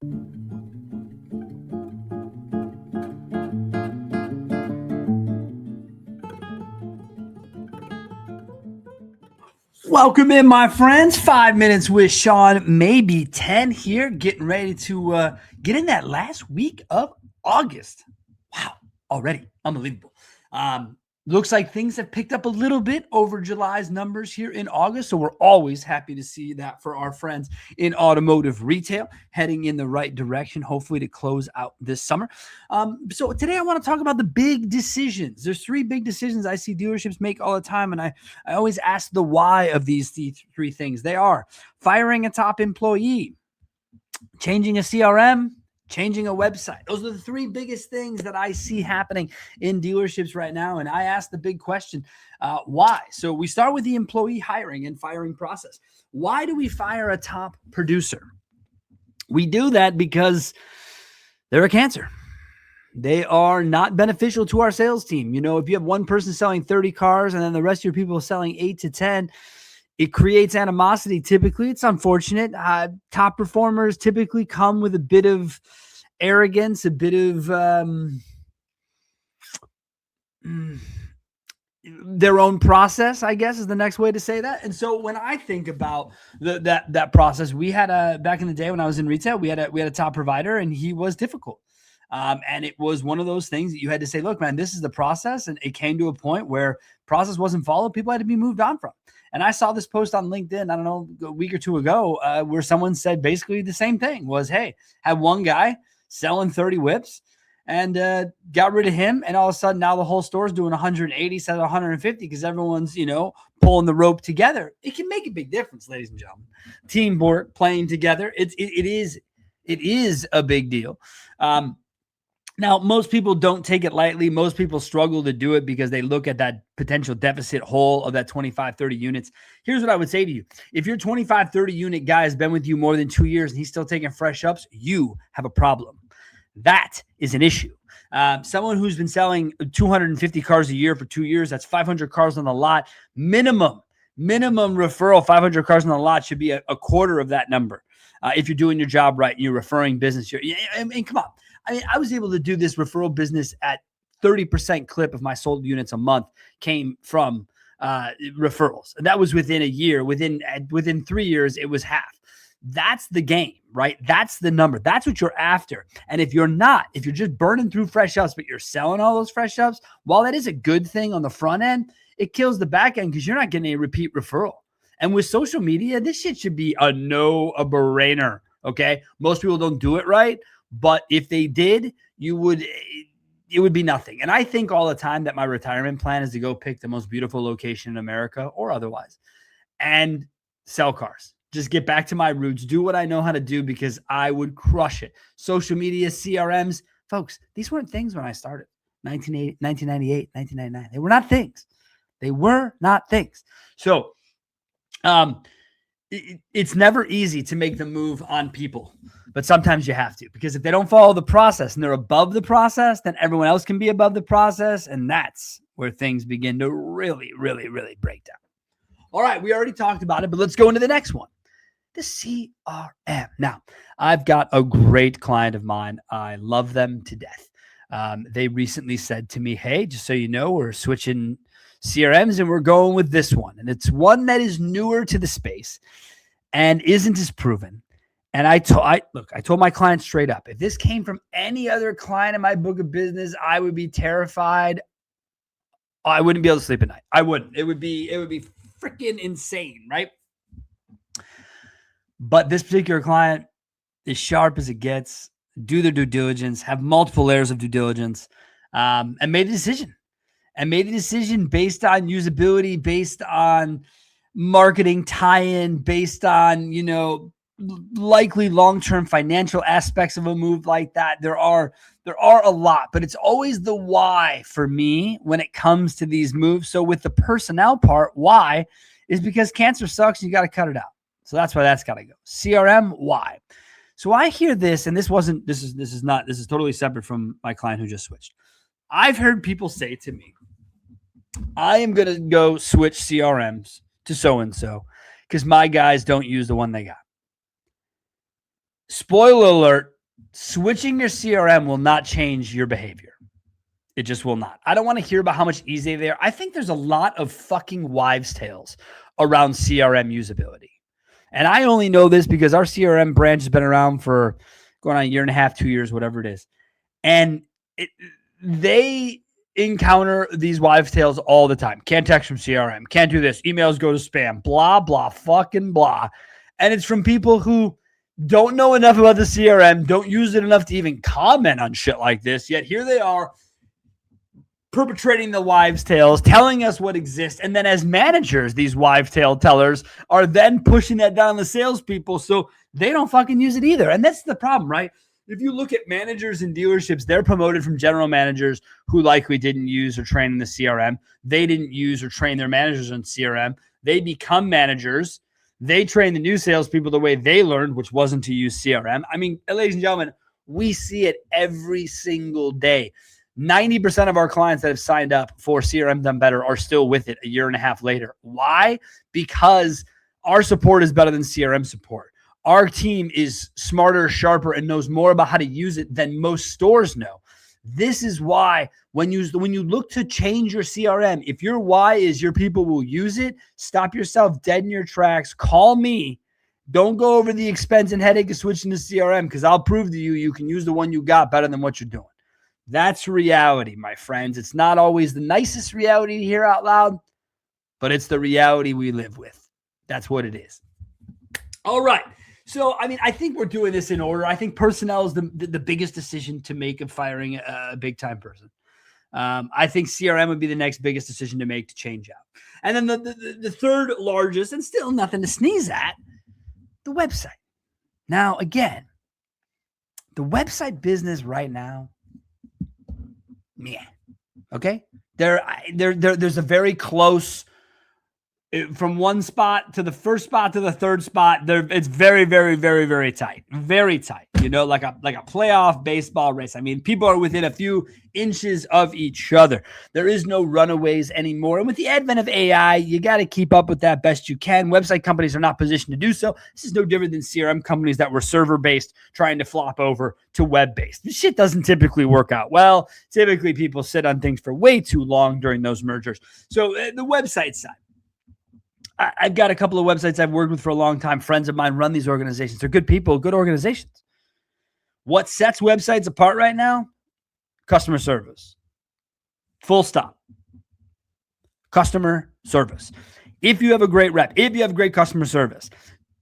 Welcome in, my friends. 5 minutes with Sean, maybe 10 here, getting ready to get in that last week of August. Wow, already. Unbelievable. Looks like things have picked up a little bit over July's numbers here in August. So we're always happy to see that for our friends in automotive retail, heading in the right direction, hopefully to close out this summer. So today I want to talk about the big decisions. There's 3 big decisions I see dealerships make all the time. And I always ask the why of these 3 things. They are firing a top employee, changing a CRM, changing a website. Those are the 3 biggest things that I see happening in dealerships right now. And I ask the big question, why? So we start with the employee hiring and firing process. Why do we fire a top producer? We do that because they're a cancer. They are not beneficial to our sales team. You know, if you have one person selling 30 cars and then the rest of your people selling 8 to 10, it creates animosity. Typically, it's unfortunate. Top performers typically come with a bit of arrogance, a bit of their own process, I guess, is the next way to say that. And so when I think about that process, we had back in the day when I was in retail, we had a top provider, and he was difficult. And it was one of those things that you had to say, look, man, this is the process. And it came to a point where process wasn't followed. People had to be moved on from. And I saw this post on LinkedIn, I don't know, a week or 2 ago, where someone said basically the same thing was, hey, had one guy selling 30 whips and got rid of him. And all of a sudden now the whole store's doing 180 instead of 150 because everyone's, pulling the rope together. It can make a big difference, ladies and gentlemen. Teamwork, playing together. It is a big deal. Now, most people don't take it lightly. Most people struggle to do it because they look at that potential deficit hole of that 25, 30 units. Here's what I would say to you. If your 25, 30 unit guy has been with you more than 2 years and he's still taking fresh ups, you have a problem. That is an issue. Someone who's been selling 250 cars a year for 2 years, that's 500 cars on the lot. Minimum referral, 500 cars on the lot should be a quarter of that number. If you're doing your job right and you're referring business. And come on. I mean, I was able to do this referral business at 30% clip of my sold units a month came from referrals. And that was within a year. Within 3 years, it was half. That's the game, right? That's the number. That's what you're after. And if you're just burning through fresh ups, but you're selling all those fresh ups, while that is a good thing on the front end, it kills the back end because you're not getting a repeat referral. And with social media, this shit should be a brainer, okay? Most people don't do it right. But if they did, it would be nothing. And I think all the time that my retirement plan is to go pick the most beautiful location in America or otherwise and sell cars. Just get back to my roots, do what I know how to do because I would crush it. Social media, CRMs, folks, these weren't things when I started. 1998, 1999. They were not things. They were not things. So it's never easy to make the move on people. But sometimes you have to, because if they don't follow the process and they're above the process, then everyone else can be above the process. And that's where things begin to really, really, really break down. All right. We already talked about it, but let's go into the next one. The CRM. Now, I've got a great client of mine. I love them to death. They recently said to me, hey, just so you know, we're switching CRMs and we're going with this one. And it's one that is newer to the space and isn't as proven. And I told my client straight up, if this came from any other client in my book of business, I would be terrified. I wouldn't be able to sleep at night. I wouldn't. It would be freaking insane, right? But this particular client is sharp as it gets, do their due diligence, have multiple layers of due diligence, and made a decision. And made a decision based on usability, based on marketing tie-in, based on, likely long-term financial aspects of a move like that. There are a lot, but it's always the why for me when it comes to these moves. So with the personnel part, why is because cancer sucks and you got to cut it out. So that's why that's got to go. CRM, why? So I hear this, and this is totally separate from my client who just switched. I've heard people say to me, I am going to go switch CRMs to so-and-so because my guys don't use the one they got. Spoiler alert, Switching your CRM will not change your behavior. It just will not. I don't want to hear about how much easier they are. I think there's a lot of fucking wives' tales around CRM usability. And I only know this because our CRM branch has been around for going on a year and a half, 2 years, whatever it is. And they encounter these wives' tales all the time. Can't text from CRM. Can't do this. Emails go to spam. Blah, blah, fucking blah. And it's from people who don't know enough about the CRM, don't use it enough to even comment on shit like this. Yet here they are perpetrating the wives' tales, telling us what exists. And then as managers, these wives' tale tellers are then pushing that down the salespeople so they don't fucking use it either. And that's the problem, right? If you look at managers in dealerships, they're promoted from general managers who likely didn't use or train in the CRM. They didn't use or train their managers on CRM. They become managers. They train the new salespeople the way they learned, which wasn't to use CRM. I mean, ladies and gentlemen, we see it every single day. 90% of our clients that have signed up for CRM Done Better are still with it a year and a half later. Why? Because our support is better than CRM support. Our team is smarter, sharper, and knows more about how to use it than most stores know. This is why when you look to change your CRM, if your why is your people will use it, stop yourself dead in your tracks. Call me. Don't go over the expense and headache of switching to CRM because I'll prove to you you can use the one you got better than what you're doing. That's reality, my friends. It's not always the nicest reality to hear out loud, but it's the reality we live with. That's what it is. All right. So, I mean, I think we're doing this in order. I think personnel is the biggest decision to make of firing a big-time person. I think CRM would be the next biggest decision to make to change out. And then the third largest, and still nothing to sneeze at, the website. Now, again, the website business right now, okay? There's a very close from one spot to the first spot to the third spot. It's very, very, very, very tight. Very tight. You know, like a playoff baseball race. I mean, people are within a few inches of each other. There is no runaways anymore. And with the advent of AI, you got to keep up with that best you can. Website companies are not positioned to do so. This is no different than CRM companies that were server-based trying to flop over to web-based. This shit doesn't typically work out well. Typically, people sit on things for way too long during those mergers. So the website side. I've got a couple of websites I've worked with for a long time. Friends of mine run these organizations. They're good people, good organizations. What sets websites apart right now? Customer service. Full stop. Customer service. If you have a great rep, if you have great customer service,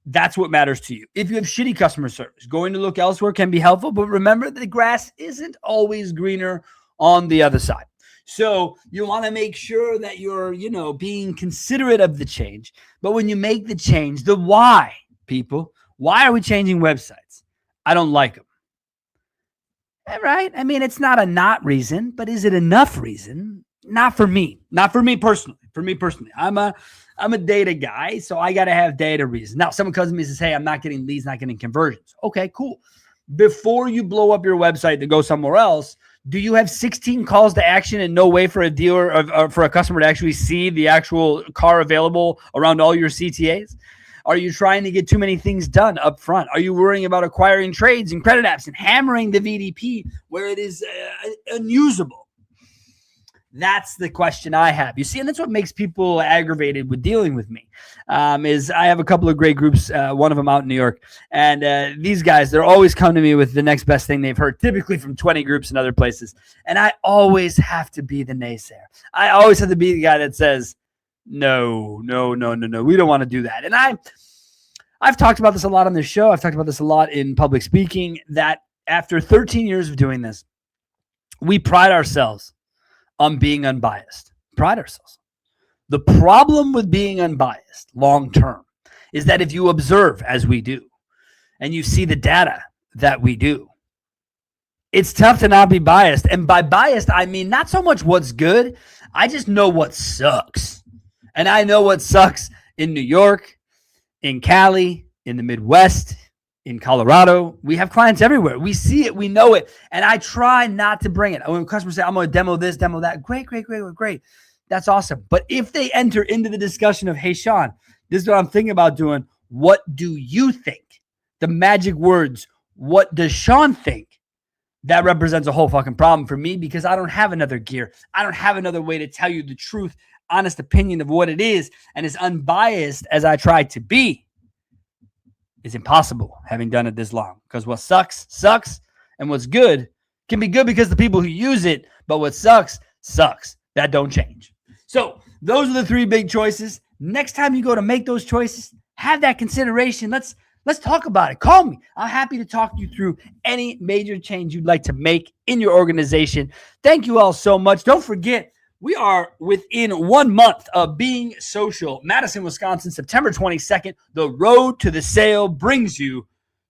that's what matters to you. If you have shitty customer service, going to look elsewhere can be helpful, but remember that the grass isn't always greener on the other side. So you want to make sure that you're, being considerate of the change. But when you make the change, the why, people, why are we changing websites? I don't like them. Right? I mean, it's not a not reason, but is it enough reason? Not for me. Not for me personally. For me personally, I'm a data guy, so I got to have data reason. Now, someone comes to me and says, hey, I'm not getting leads, not getting conversions. Okay, cool. Before you blow up your website to go somewhere else, do you have 16 calls to action and no way for a dealer or for a customer to actually see the actual car available around all your CTAs? Are you trying to get too many things done up front? Are you worrying about acquiring trades and credit apps and hammering the VDP where it is unusable? That's the question I have. You see, and that's what makes people aggravated with dealing with me, is I have a couple of great groups, one of them out in New York. And these guys, they're always come to me with the next best thing they've heard, typically from 20 groups and other places. And I always have to be the naysayer. I always have to be the guy that says, no, we don't want to do that. And I've talked about this a lot on this show. I've talked about this a lot in public speaking, that after 13 years of doing this, we pride ourselves on being unbiased. Pride ourselves. The problem with being unbiased long term is that if you observe as we do and you see the data that we do, it's tough to not be biased. And by biased, I mean not so much what's good. I just know what sucks. And I know what sucks in New York, in Cali, in the Midwest, in Colorado. We have clients everywhere. We see it. We know it. And I try not to bring it. When customers say, I'm going to demo this, demo that. Great. That's awesome. But if they enter into the discussion of, hey, Sean, this is what I'm thinking about doing. What do you think? The magic words, What does Sean think? That represents a whole fucking problem for me because I don't have another gear. I don't have another way to tell you the truth, honest opinion of what it is, and as unbiased as I try to be is impossible having done it this long. Because what sucks, sucks, and what's good can be good because the people who use it, but what sucks, sucks. That don't change. So those are the three big choices. Next time you go to make those choices, have that consideration. Let's talk about it. Call me. I'm happy to talk you through any major change you'd like to make in your organization. Thank you all so much. Don't forget, we are within 1 month of being social. Madison, Wisconsin, September 22nd. The road to the sale brings you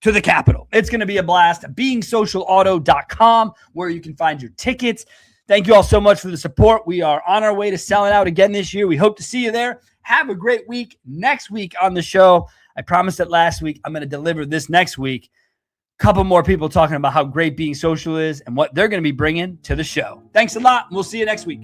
to the Capitol. It's going to be a blast. BeingSocialAuto.com, where you can find your tickets. Thank you all so much for the support. We are on our way to selling out again this year. We hope to see you there. Have a great week. Next week on the show, I promised it last week. I'm going to deliver this next week. Couple more people talking about how great Being Social is and what they're going to be bringing to the show. Thanks a lot. We'll see you next week.